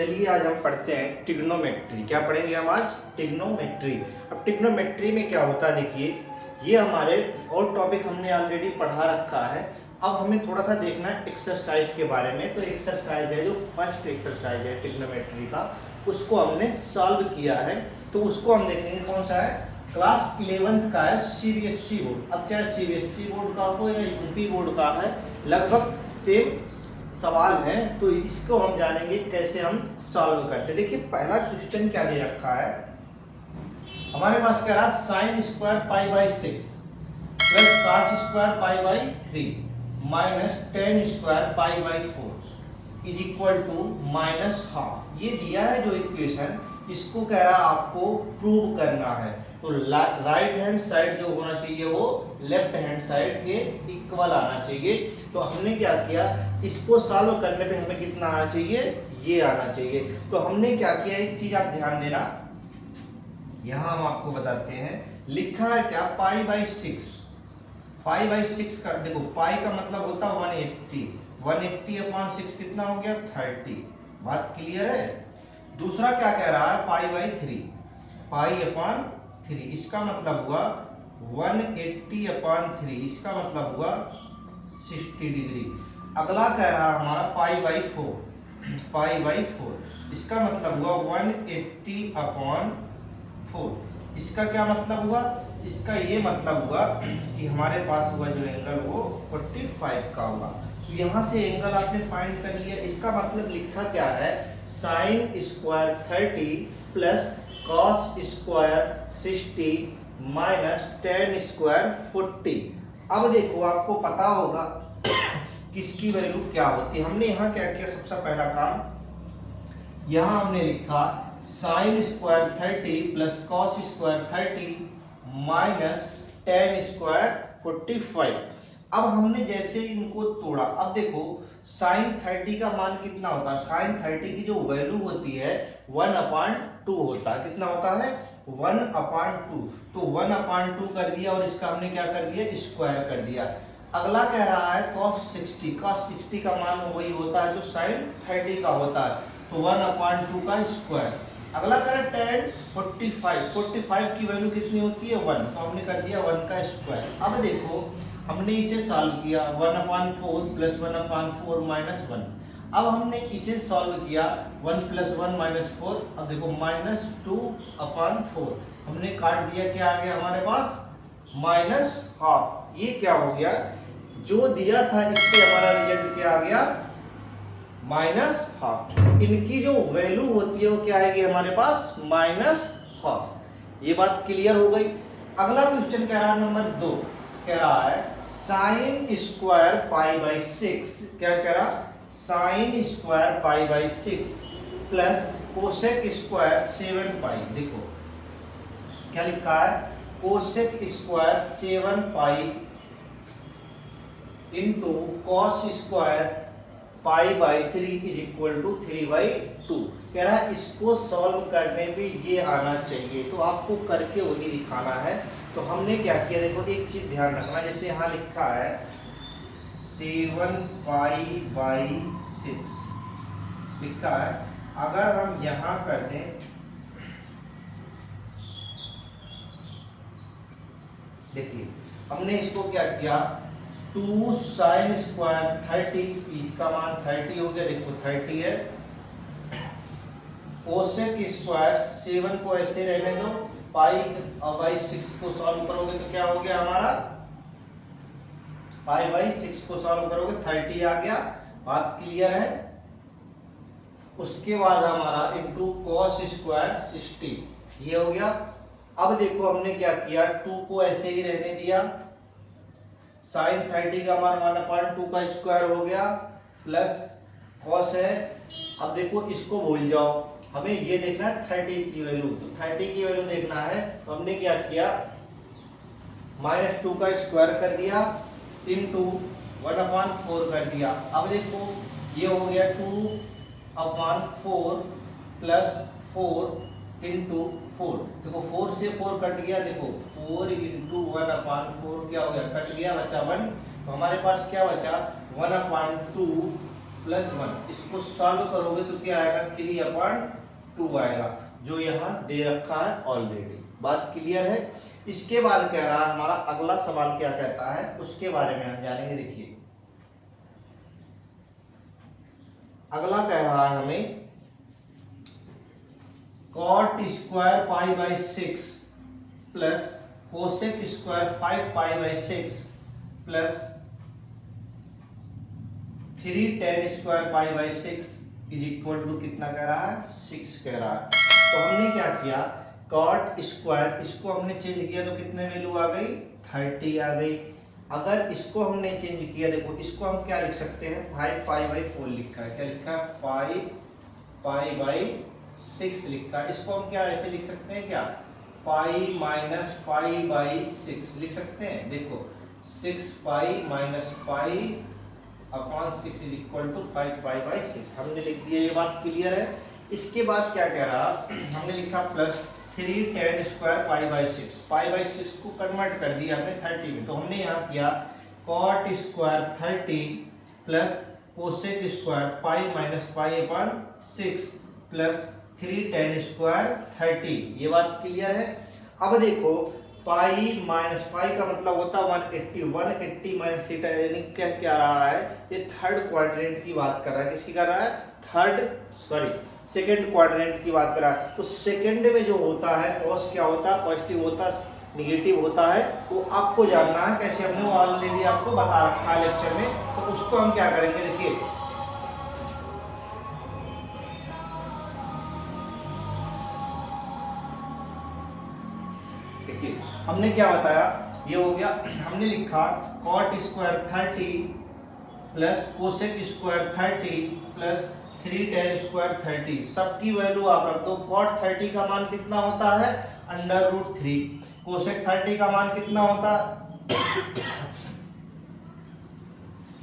चलिए आज हम पढ़ते हैं ट्रिग्नोमेट्री। क्या पढ़ेंगे हम आज? ट्रिग्नोमेट्री। अब ट्रिग्नोमेट्री में क्या होता है, देखिए ये हमारे और टॉपिक हमने ऑलरेडी पढ़ा रखा है। अब हमें थोड़ा सा देखना है एक्सरसाइज के बारे में। तो एक्सरसाइज है, जो फर्स्ट एक्सरसाइज है ट्रिग्नोमेट्री का, उसको हमने सॉल्व किया है। तो उसको हम देखेंगे कौन सा है, क्लास 11th का है, सीबीएसई बोर्ड। अब चाहे सीबीएसई बोर्ड का हो या यूपी बोर्ड का है, लगभग सेम सवाल है। तो इसको हम जानेंगे कैसे हम सॉल्व करते हैं। देखिए पहला क्वेश्चन क्या दे रखा है हमारे पास, कह रहा है sine square pi by 6 plus cos square pi by 3 minus ten square pi by 4 is equal to minus half. ये दिया है जो इक्वेशन, इसको कह रहा है आपको प्रूव करना है। तो राइट हैंड साइड जो होना चाहिए वो लेफ्ट हैंड साइड के इक्वल आना चाहिए। तो हमने क्या किया, इसको सॉल्व करने पे हमें कितना आना चाहिए, ये आना चाहिए। तो हमने क्या किया, एक चीज आप ध्यान देना, यहां हम आपको बताते हैं, लिखा है क्या, पाई बाई 6। पाई बाई 6 का देखो, पाई का मतलब होता है 180, 180 अपॉन 6 कितना हो गया, 30। बात क्लियर है। दूसरा क्या कह रहा है, पाई बाई 3, पाई अपॉन 3, इसका मतलब हुआ 180 अपॉन 3, इसका मतलब हुआ 60 डिग्री। अगला कह रहा है हमारा पाई बाई 4, पाई बाई 4, इसका मतलब हुआ 180 अपॉन 4, इसका क्या मतलब हुआ, इसका ये मतलब हुआ कि हमारे पास हुआ जो एंगल वो 45 का हुआ। तो यहाँ से एंगल आपने फाइंड कर लिया। इसका मतलब लिखा क्या है, sine square 30 plus cos square 60 minus ten square 40। अब देखो आपको पता होगा किसकी वैल्यू क्या होती है। हमने यहाँ क्या किया, सबसे पहला काम, यहाँ हमने लिखा sine square 30 plus cos square 30 minus ten square 45। अब हमने जैसे इनको तोड़ा, अब देखो साइन 30 का मान कितना होता है, साइन 30 की जो वैल्यू होती है 1/2 होता है। कितना होता है, 1/2। तो 1/2 कर दिया और इसका हमने क्या कर दिया, स्क्वायर कर दिया। अगला कह रहा है cos 60, cos 60 का मान वही होता है जो sin 30 का होता है, तो 1/2 का स्क्वायर। अगला करें tan 45, 45 की वैल्यू कितनी होती है, 1, तो हमने कर दिया 1 का स्क्वायर। अब देखो हमने इसे सॉल्व किया, 1/4 प्लस 1/4 माइनस 1। अब हमने इसे सॉल्व किया, 1 प्लस 1 माइनस 4। अब देखो माइनस 2/4, हमने काट दिया, क्या आ गया हमारे पास, माइनस हाफ। ये क्या हो गया, जो दिया था इससे हमारा रिजल्ट क्या आ गया, माइनस हाफ। इनकी जो वैल्यू होती है वो क्या आएगी हमारे पास, माइनस हाफ। ये बात क्लियर हो गई। अगला क्वेश्चन कह रहा है नंबर 2, कह रहा है साइन स्क्वायर पाई बाई 6, क्या कह रहा, sine square pi by 6 plus cosec square 7 pi. देखो क्या लिखा है, cosec square 7 pi into cos square pi by 3 is equal to 3/2। कह रहा है इसको सॉल्व करने पे ये आना चाहिए, तो आपको करके वही दिखाना है। तो हमने क्या किया, देखो एक चीज ध्यान रखना, जैसे यहाँ लिखा है 7 पाई बाई 6 लिखा है, अगर हम यहाँ कर दें, देखिए हमने इसको क्या किया, 2 साइन स्क्वायर 30, इसका मान 30 हो गया, देखो 30 है, कोसेक स्क्वायर 7 को ऐसे रहने दो, पाई बाई 6 को सॉल्व करोगे तो क्या हो गया हमारा, पाई बाई 6 को सॉल्व करोगे 30 आ गया। बात क्लियर है। उसके बाद हमारा इंटू कॉस स्क्वायर 60, ये हो गया। अब देखो हमने क्या किया, 2 को ऐसे ही रहने दिया, साइन 30 का मान 1/2 का स्क्वायर हो गया, प्लस कॉस है। अब देखो इसको भूल जाओ, हमें ये देखना है 30 की वैल्यू, तो 30 की वैल्यू देखना है, तो हमने क्या किया, -2 का स्क्वायर कर दिया इंटू 1/4 कर दिया। अब देखो ये हो गया 2/4 प्लस 4 इंटू 4, देखो 4 से 4 कट गया, देखो 4 इंटू 1/4 क्या हो गया, कट गया, बचा 1। तो हमारे पास क्या बचा, 1/2 प्लस 1, इसको सॉल्व करोगे तो क्या आएगा 3/2 आएगा, जो यहाँ दे रखा है ऑलरेडी। बात क्लियर है। इसके बाद कह रहा है हमारा अगला सवाल क्या कहता है उसके बारे में हम जानेंगे। देखिए अगला कह रहा है हमें cot square pi by 6 plus cosec square 5 pi by 6 plus 3 tan square pi by 6 is equal to कितना कह रहा है 6 कह रहा है। तो हमने क्या किया, cot स्क्वायर इसको हमने चेंज किया तो कितने वैल्यू आ गई 30 आ गई। अगर इसको हमने चेंज किया, देखो इसको हम क्या लिख सकते हैं 5 पाई बाई 4 लिखा है, क्या लिखा है 5 पाई बाई 6 लिखा है। इसको हम क्या ऐसे लिख सकते हैं, क्या पाई माइनस पाई बाई 6 लिख सकते हैं। देखो 6 pi minus pi upon 6 is equal to 5 pi by 6 हमने लिख दिया। ये बात क्लियर है। इसके बाद क्या कह रहा, हमने लिखा plus 3 tan square pi by 6, pi by 6 को कन्वर्ट कर दिया हमने 30 में। तो हमने यहाँ किया cot square 30 plus cosec square pi minus pi upon 6 plus 3 tan square 30। ये बात क्लियर है। अब देखो पाई माइनस पाई का मतलब होता है 180 माइनस थीटा, यानी क्या क्या रहा है, ये थर्ड क्वाड्रेंट की बात कर रहा है। किसकी कर रहा है, सेकंड क्वाड्रेंट की बात कर रहा है। तो सेकंड में जो होता है कॉस क्या होता है, पॉजिटिव होता है निगेटिव होता है, वो आपको जानना है कैसे, हमने वो ऑलरेडी आपको बता रखा है लेक्चर में। तो उसको हम क्या करेंगे, देखिए हमने क्या बताया, ये हो गया, हमने लिखा cot square 30 plus cosec square 30 plus 3 tan square 30, सबकी वैल्यू आप रख दो। cot 30 का मान कितना होता है √3, कोसेक 30 का मान कितना होता है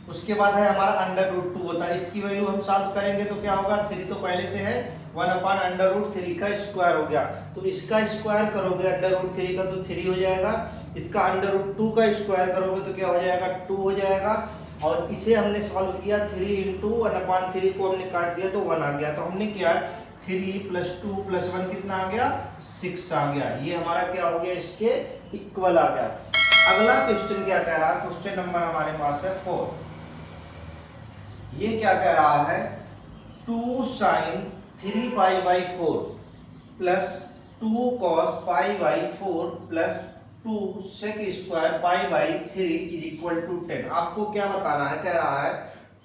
उसके बाद है हमारा √2 होता है। इसकी वैल्यू हम सॉल्व करेंगे तो क्या होगा, 3 तो पहले से है, 1/√3 का स्क्वायर हो गया। तो इसका स्क्वायर करोगे √3 का तो 3 हो जाएगा, इसका √2 का स्क्वायर करोगे तो क्या हो जाएगा 2 हो जाएगा। और इसे हमने सॉल्व किया 3 इंटू 1/3 को हमने काट दिया तो 1 आ गया। तो हमने किया 3 प्लस 2 प्लस 1 कितना आ गया 6 आ गया। ये हमारा क्या हो गया, इसके इक्वल आ गया। अगला क्वेश्चन क्या कह रहा है, क्वेश्चन नंबर हमारे पास है 4। ये क्या कह रहा है 2 sin 3 pi by 4 plus 2 cos pi by 4 plus 2 sec square pi by 3 is equal to 10। आपको क्या बताना है, कह रहा है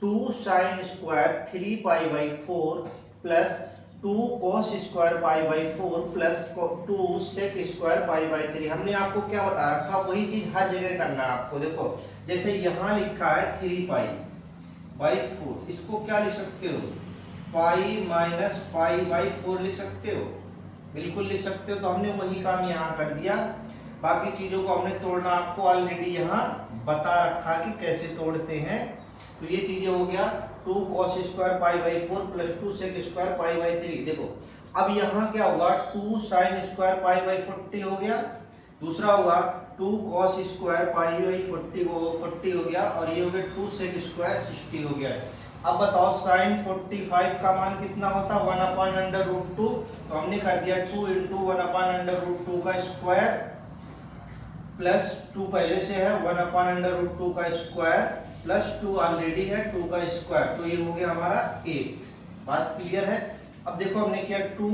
2 sin square 3 pi by 4 plus 2 cos square pi by 4 plus 2 sec square pi by 3। हमने आपको क्या बता रखा, वही चीज हर जगह करना है आपको। देखो जैसे यहाँ लिखा है 3 पाई बाई 4, इसको क्या लिख सकते हो पाई माइनस पाई बाई 4 लिख सकते हो, बिल्कुल लिख सकते हो। तो हमने वही काम यहाँ कर दिया, बाकी चीजों को हमने तोड़ना आपको ऑलरेडी यहाँ बता रखा कि कैसे तोड़ते हैं। तो ये चीजें हो गया 2 cos square pi by 4 plus 2 sec square pi by 3। देखो अब यहाँ क्या हुआ 2 sin स्क्वायर पाई बाई 40 हो गया, दूसरा हुआ 2 cos स्क्वायर पाई बाई 40 हो गया, और ये हो गया 2 sec स्क्वायर 60 हो गया। अब बताओ sin 45 का मान कितना होता है 1/√2। तो हमने कर दिया 2 इंटू 1/√2 का स्क्वायर प्लस 2 पहले से है 1/√2 का स्क्वायर प्लस 2 ऑलरेडी है 2 का स्क्वायर, तो ये हो गया हमारा 8। बात क्लियर है। अब देखो हमने किया 2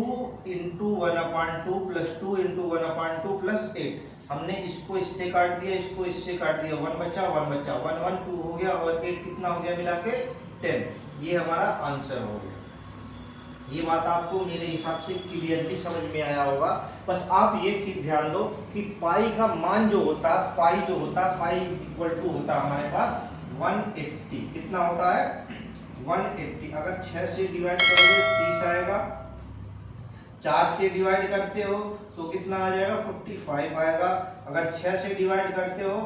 इंटू 1/2 प्लस 2 इंटू 1/2 प्लस 8। हमने इसको इससे काट दिया, इसको इससे काट दिया, 1 बचा 1 1 2 हो गया, और 8 कितना हो गया मिला के 10। ये हमारा आंसर हो गया। ये बात आपको मेरे हिसाब से क्लियरली समझ में आया होगा। बस आप ये चीज ध्यान दो कि पाई का मान जो होता है, पाई इक्वल टू होता है हमारे पास 180। कितना होता है 180। अगर 6 से डिवाइड करोगे 30 आएगा, 4 से डिवाइड करते हो तो कितना आ जाएगा 45 आएगा। अगर 6 से डिवाइड करते हो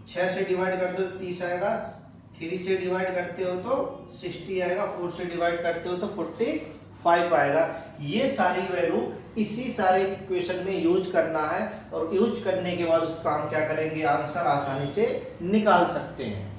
6 से डिवाइड करते हो तो 30 आएगा, 3 से डिवाइड करते हो तो 60 आएगा, 4 से डिवाइड करते हो तो 45 आएगा। ये सारी वैल्यू इसी सारे इक्वेशन में यूज करना है, और यूज करने के बाद उसका हम क्या करेंगे आंसर आसानी से निकाल सकते हैं।